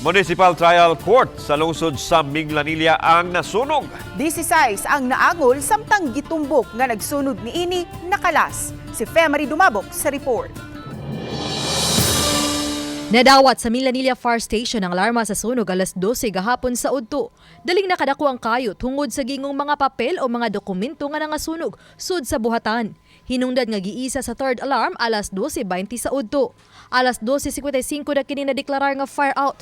Municipal Trial Court sa lungsod sa Minglanilla ang nasunog. 16 ang naangol samtang gitumbok nga nagsunod niini nakalas. Si Femari Dumabok sa report. Nadawat sa Minglanilla Fire Station ang alarma sa sunog alas 12 gahapon sa udto. Daling nakadako ang kayo tungod sa gingong mga papel o mga dokumento nga nangasunog sud sa buhatan. Hinungdan nga giisa sa third alarm alas 12:20 sa udto. Alas 12:55 na kini nadeklarar nga fire out.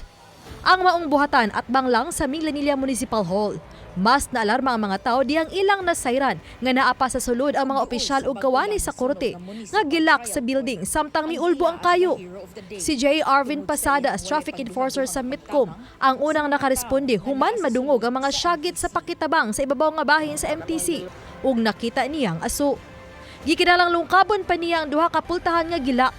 Ang maong buhatan at banglang sa Minglanilla Municipal Hall. Mas naalarma ang mga tao diyang ilang nasayran nga naapa sa sulod ang mga opisyal ug kawani sa korte nga gilak sa building samtang miulbo ang kayo. Si J. Arvin Pasada as traffic enforcer sa Mitcom ang unang nakaresponde human madungog ang mga syagit sa pakitabang sa ibabaw nga bahin sa MTC ug nakita niyang aso. Gikinalang lungkabon pa niya ang duha ka pultahan nga gilak.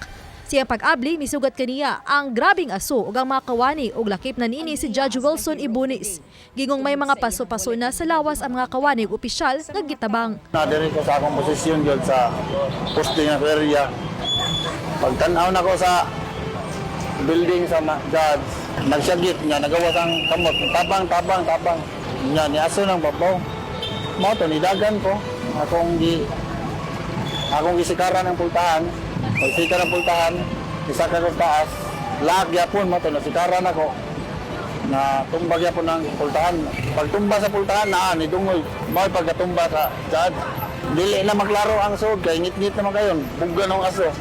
Siyang pag-abli, misugat kaniya ang grabing aso ug ang mga kawani ug lakip na niini si Judge Wilson Ibunis. Gingong may mga paso-paso na sa lawas ang mga kawani ug opisyal nga gitabang. Nadiri ko sa akong posisyon dyan sa posting ng area. Pagtanaw na ko sa building sa judge, nagsyagit niya, nagawas ang kamot. Tabang. Niya, niaso ng babaw. Mo to nidagan ko. Akong gisikaran ng pultahan. Pagsika ng pultahan, isa ka ng taas, lahat yapon mo to, nasikaran ako. Na tumbag yapon ng pultahan. Pagtumba sa pultahan, nidungoy. May pagkatumba sa judge. Dili na maglaro ang sod, kay ngit-ngit naman kayo. Buga ng aso.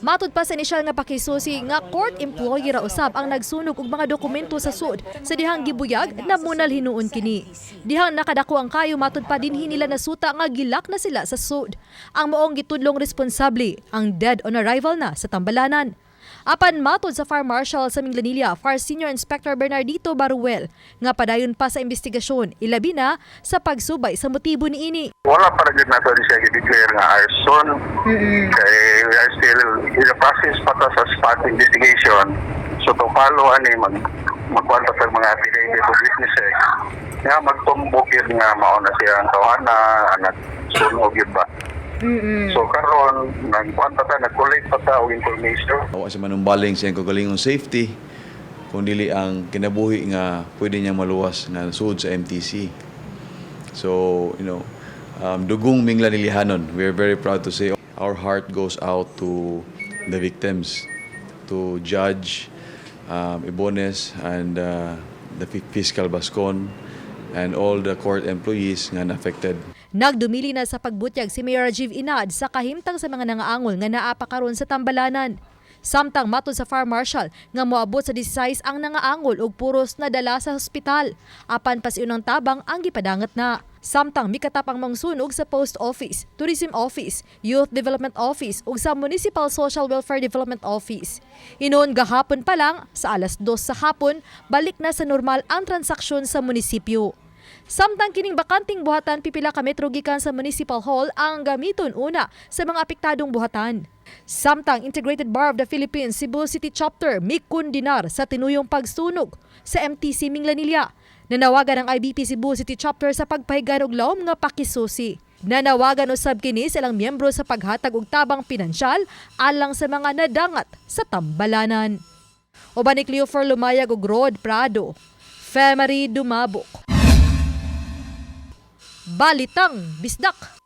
Matud pa sa inisyal nga pakisusi nga court employee ra usab ang nagsunog og mga dokumento sa sud sa dihang gibuyag na munal hinuon kini. Dihang nakadako ang kayo matud pa dinhi nila nasuta nga gilak na sila sa sud. Ang moong gitudlong responsable ang dead on arrival na sa Tambalanan. Apan matud sa Fire Marshal sa Minglanilla, Fire Senior Inspector Bernardito Baruel, nga padayon pa sa investigasyon, ilabi na sa pagsubay sa motibo niini. Wala pa rin na siya i-declare nga arson. Kaya we are still in the process pa to sa spot investigation. So to follow magkwanta sa mga affidavit of witnesses nga magtumbok yun nga mauna siya ang tawana, nagsunog yun ba. So karon nag-collect pa ta og information. Wa siya manumbaling sa kagalingon safety kundi ang kinabuhi nga pwede niya maluwas nga sud sa MTC. So, dugong Minglanilihanon, we're very proud to say our heart goes out to the victims, to Judge Ibones and the Fiscal Bascon and all the court employees nga affected. Nagdumili na sa pagbutyag si Mayor Rajiv Inad sa kahimtang sa mga nangaangol nga naapa karon sa Tambalanan. Samtang matud sa Fire Marshal nga moabot sa 16 ang nangaangol ug puros na dala sa hospital. Apan pasiunang tabang ang gipadangat na. Samtang mikatap ang mangsunog sa Post Office, Tourism Office, Youth Development Office ug sa Municipal Social Welfare Development Office. Inoon gahapon pa lang sa alas 2 sa hapon, balik na sa normal ang transaksyon sa munisipyo. Samtang kining bakanting buhatan pipila ka metro gikan sa Municipal Hall ang gamiton una sa mga apektadong buhatan. Samtang Integrated Bar of the Philippines Cebu City Chapter mikundinar sa tinuyong pagsunog sa MTC Minglanilla. Nanawagan ang IBP Cebu City Chapter sa pagpahigan og lawom nga pakisusi. Nanawagan usab kini sa ilang miyembro sa paghatag og tabang pinansyal alang sa mga nadangat sa Tambalanan. Uban ni Cleofer Lumayag ug Rod Prado, Femari Dumabok. Balitang Bisdak.